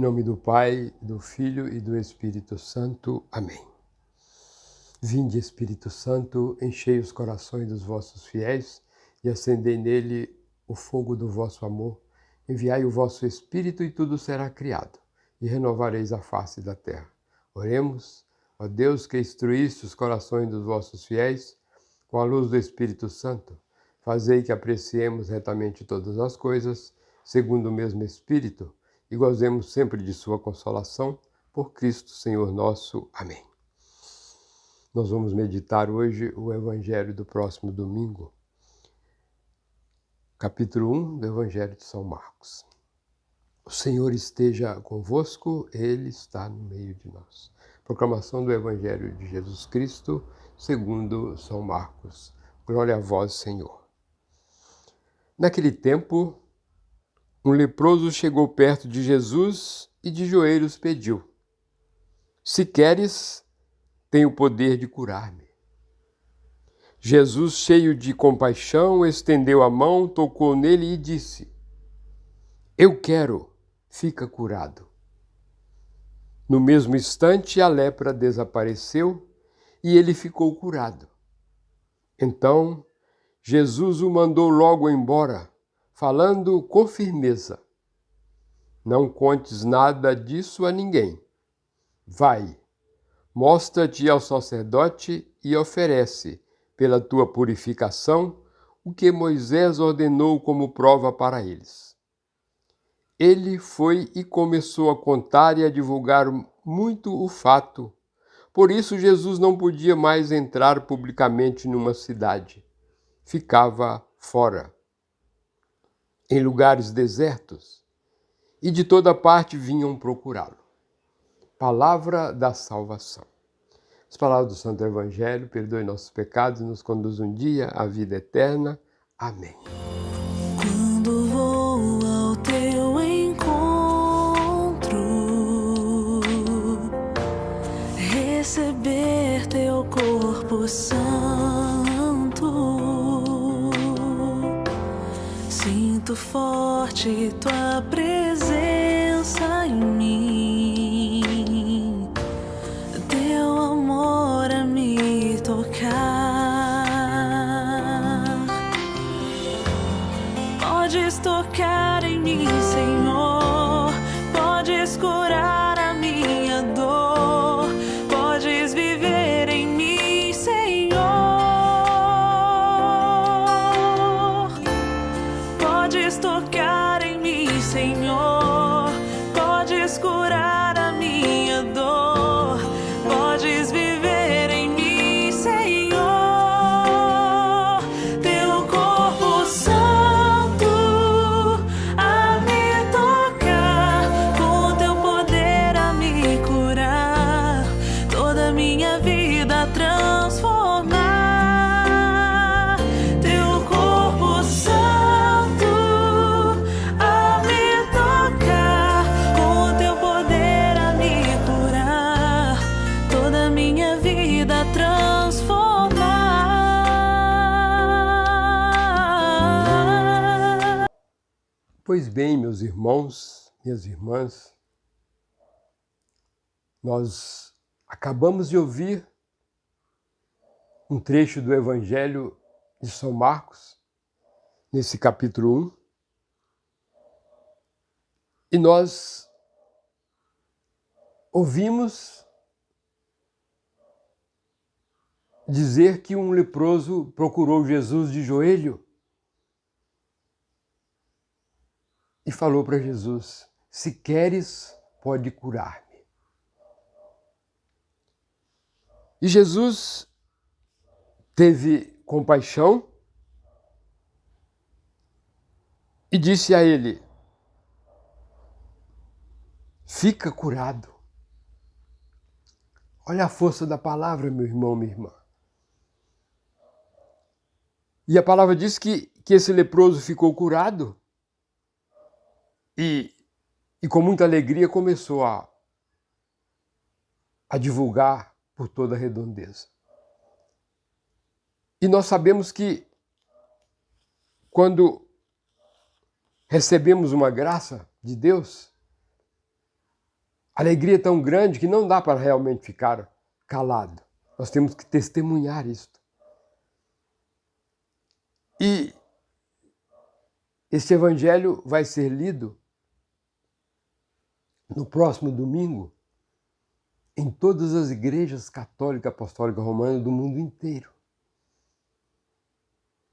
nome do Pai, do Filho e do Espírito Santo. Amém. Vinde, Espírito Santo, enchei os corações dos vossos fiéis e acendei nele o fogo do vosso amor. Enviai o vosso Espírito e tudo será criado, e renovareis a face da terra. Oremos, ó Deus, que instruíste os corações dos vossos fiéis com a luz do Espírito Santo. Fazei que apreciemos retamente todas as coisas, segundo o mesmo Espírito, e gozemos sempre de sua consolação, por Cristo Senhor nosso. Amém. Nós vamos meditar hoje o Evangelho do próximo domingo, capítulo 1 do Evangelho de São Marcos. O Senhor esteja convosco, Ele está no meio de nós. Proclamação do Evangelho de Jesus Cristo, segundo São Marcos. Glória a vós, Senhor. Naquele tempo, um leproso chegou perto de Jesus e de joelhos pediu: Se queres, tem o poder de curar-me. Jesus, cheio de compaixão, estendeu a mão, tocou nele e disse: Eu quero, fica curado. No mesmo instante, a lepra desapareceu e ele ficou curado. Então, Jesus o mandou logo embora, falando com firmeza: Não contes nada disso a ninguém. Vai, mostra-te ao sacerdote e oferece, pela tua purificação, o que Moisés ordenou como prova para eles. Ele foi e começou a contar e a divulgar muito o fato. Por isso Jesus não podia mais entrar publicamente numa cidade. Ficava fora, em lugares desertos, e de toda parte vinham procurá-lo. Palavra da salvação. As palavras do Santo Evangelho perdoe nossos pecados e nos conduz um dia à vida eterna. Amém. Quando vou ao teu encontro, receber teu corpo santo, sinto forte tua presença em mim, teu amor a me tocar. Podes tocar em mim, Senhor, podes curar a minha dor, podes viver em mim, Senhor, podes tocar em mim, Senhor, podes curar a minha dor, podes viver em mim, Senhor, teu corpo santo a me tocar, com teu poder a me curar, toda minha vida transformar, teu corpo santo a me tocar, com teu poder a me curar, toda minha vida transformar. Pois bem, meus irmãos, minhas irmãs, nós acabamos de ouvir um trecho do Evangelho de São Marcos, nesse capítulo 1, e nós ouvimos dizer que um leproso procurou Jesus de joelho e falou para Jesus: Se queres, pode curar-me. E Jesus teve compaixão e disse a ele: Fica curado. Olha a força da palavra, meu irmão, minha irmã. E a palavra diz que esse leproso ficou curado e com muita alegria começou a divulgar por toda a redondeza. E nós sabemos que quando recebemos uma graça de Deus, A alegria é tão grande que não dá para realmente ficar calado. Nós temos que testemunhar isto. E este evangelho vai ser lido no próximo domingo em todas as igrejas católica, apostólica, romana do mundo inteiro.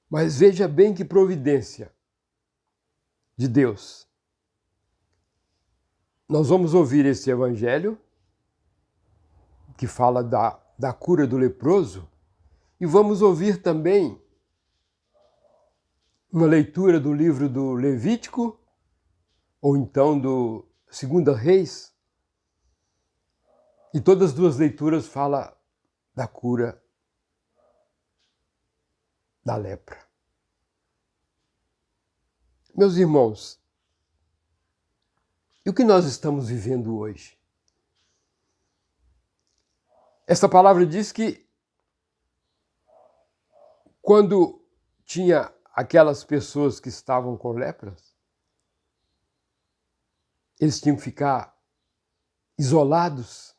Mas veja bem que providência de Deus. Nós vamos ouvir esse evangelho que fala da cura do leproso e vamos ouvir também uma leitura do livro do Levítico ou então do 2 Reis. E todas as duas leituras falam da cura da lepra. Meus irmãos, e o que nós estamos vivendo hoje? Esta palavra diz que quando tinha aquelas pessoas que estavam com lepras, eles tinham que ficar isolados,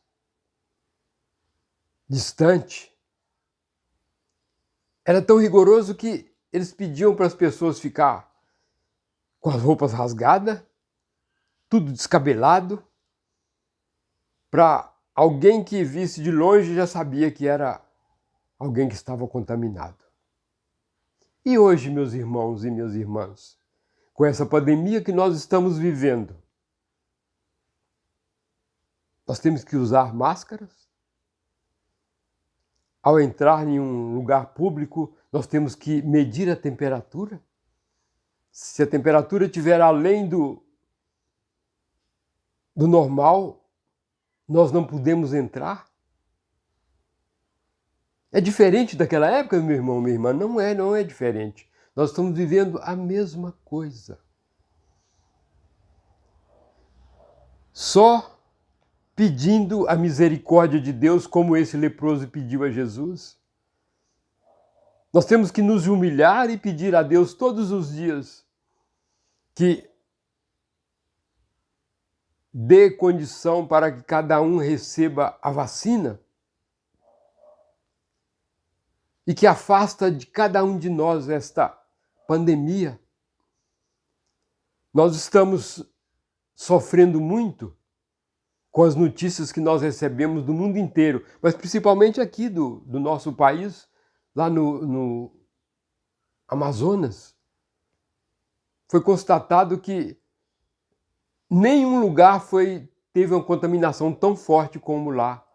distante. Era tão rigoroso que eles pediam para as pessoas ficar com as roupas rasgadas, tudo descabelado, para alguém que visse de longe já sabia que era alguém que estava contaminado. E hoje, meus irmãos e minhas irmãs, com essa pandemia que nós estamos vivendo, nós temos que usar máscaras. Ao entrar em um lugar público, nós temos que medir a temperatura. Se a temperatura estiver além do normal, nós não podemos entrar. É diferente daquela época, meu irmão, minha irmã? Não é diferente. Nós estamos vivendo a mesma coisa. Só pedindo a misericórdia de Deus como esse leproso pediu a Jesus. Nós temos que nos humilhar e pedir a Deus todos os dias que dê condição para que cada um receba a vacina e que afasta de cada um de nós esta pandemia. Nós estamos sofrendo muito com as notícias que nós recebemos do mundo inteiro, mas principalmente aqui do nosso país, lá no Amazonas. Foi constatado que nenhum lugar teve uma contaminação tão forte como lá,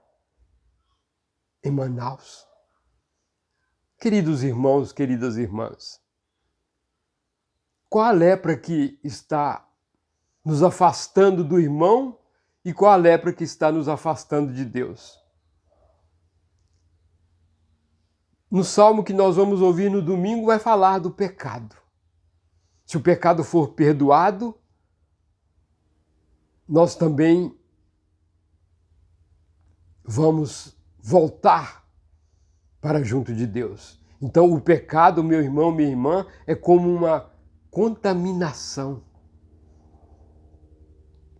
em Manaus. Queridos irmãos, queridas irmãs, qual a lepra que está nos afastando do irmão e qual a lepra que está nos afastando de Deus? No salmo que nós vamos ouvir no domingo vai falar do pecado. Se o pecado for perdoado, nós também vamos voltar para junto de Deus. Então o pecado, meu irmão, minha irmã, é como uma contaminação.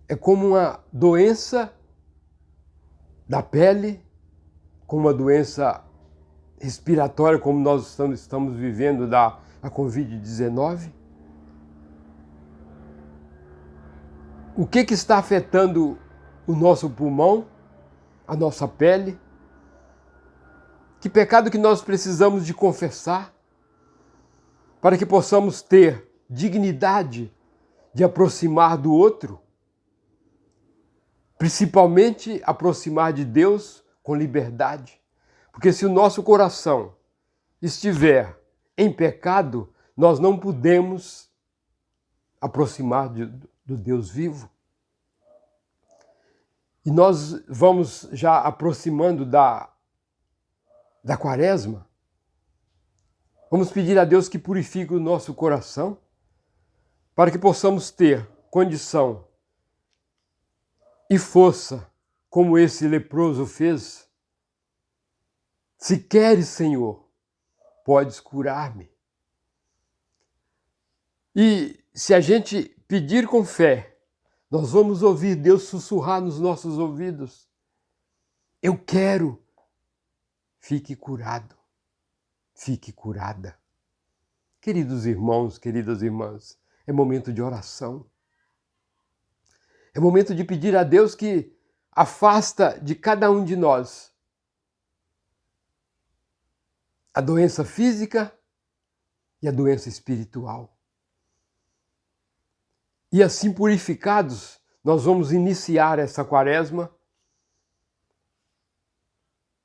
É como uma doença da pele, como uma doença respiratória, como nós estamos vivendo a Covid-19. O que está afetando o nosso pulmão, a nossa pele? Que pecado que nós precisamos de confessar para que possamos ter dignidade de aproximar do outro? Principalmente aproximar de Deus com liberdade. Porque se o nosso coração estiver em pecado, nós não podemos aproximar do Deus vivo. E nós vamos já aproximando da Quaresma. Vamos pedir a Deus que purifique o nosso coração para que possamos ter condição e força, como esse leproso fez. Se queres, Senhor, podes curar-me. E se a gente pedir com fé, nós vamos ouvir Deus sussurrar nos nossos ouvidos: eu quero. Fique curado, fique curada. Queridos irmãos, queridas irmãs, é momento de oração. É momento de pedir a Deus que afasta de cada um de nós a doença física e a doença espiritual. E assim purificados, nós vamos iniciar essa quaresma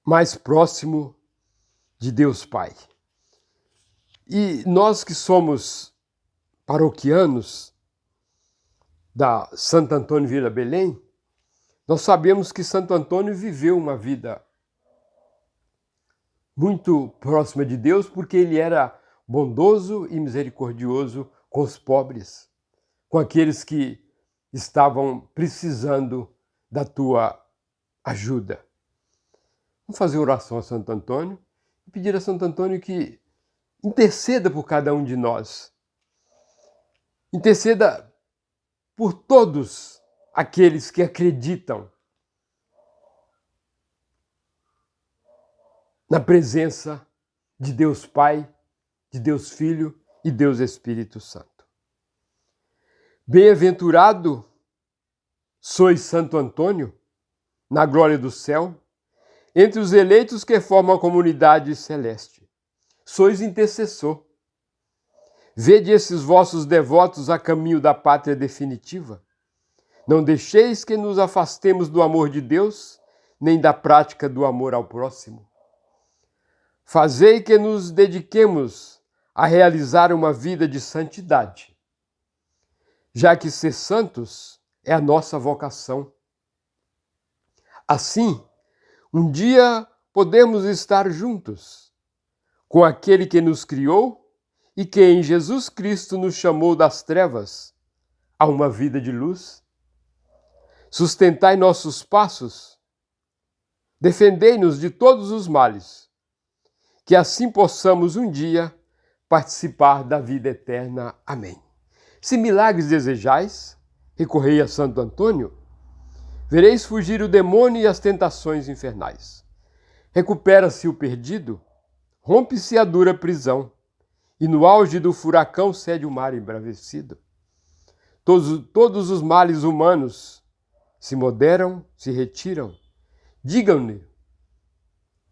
mais próximo de Deus Pai. E nós que somos paroquianos da Santo Antônio Vila Belém, nós sabemos que Santo Antônio viveu uma vida muito próxima de Deus, porque ele era bondoso e misericordioso com os pobres, com aqueles que estavam precisando da tua ajuda. Vamos fazer oração a Santo Antônio e pedir a Santo Antônio que interceda por cada um de nós. Interceda por todos aqueles que acreditam na presença de Deus Pai, de Deus Filho e Deus Espírito Santo. Bem-aventurado sois Santo Antônio, na glória do céu, entre os eleitos que formam a comunidade celeste. Sois intercessor. Vede esses vossos devotos a caminho da pátria definitiva. Não deixeis que nos afastemos do amor de Deus, nem da prática do amor ao próximo. Fazei que nos dediquemos a realizar uma vida de santidade, já que ser santos é a nossa vocação. Assim, um dia podemos estar juntos com aquele que nos criou e que em Jesus Cristo nos chamou das trevas a uma vida de luz. Sustentai nossos passos, defendei-nos de todos os males, que assim possamos um dia participar da vida eterna. Amém. Se milagres desejais, recorrei a Santo Antônio, vereis fugir o demônio e as tentações infernais. Recupera-se o perdido, rompe-se a dura prisão, e no auge do furacão cede o mar embravecido. Todos os males humanos se moderam, se retiram. Digam-lhe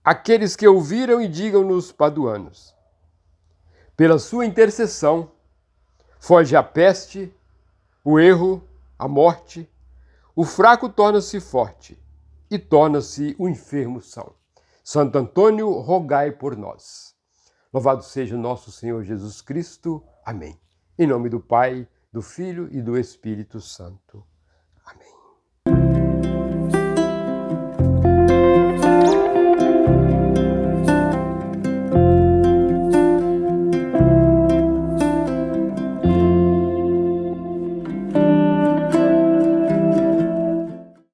aqueles que ouviram e digam-nos paduanos. Pela sua intercessão, foge a peste, o erro, a morte, o fraco torna-se forte e torna-se o enfermo são. Santo Antônio, rogai por nós. Louvado seja nosso Senhor Jesus Cristo. Amém. Em nome do Pai, do Filho e do Espírito Santo. Amém.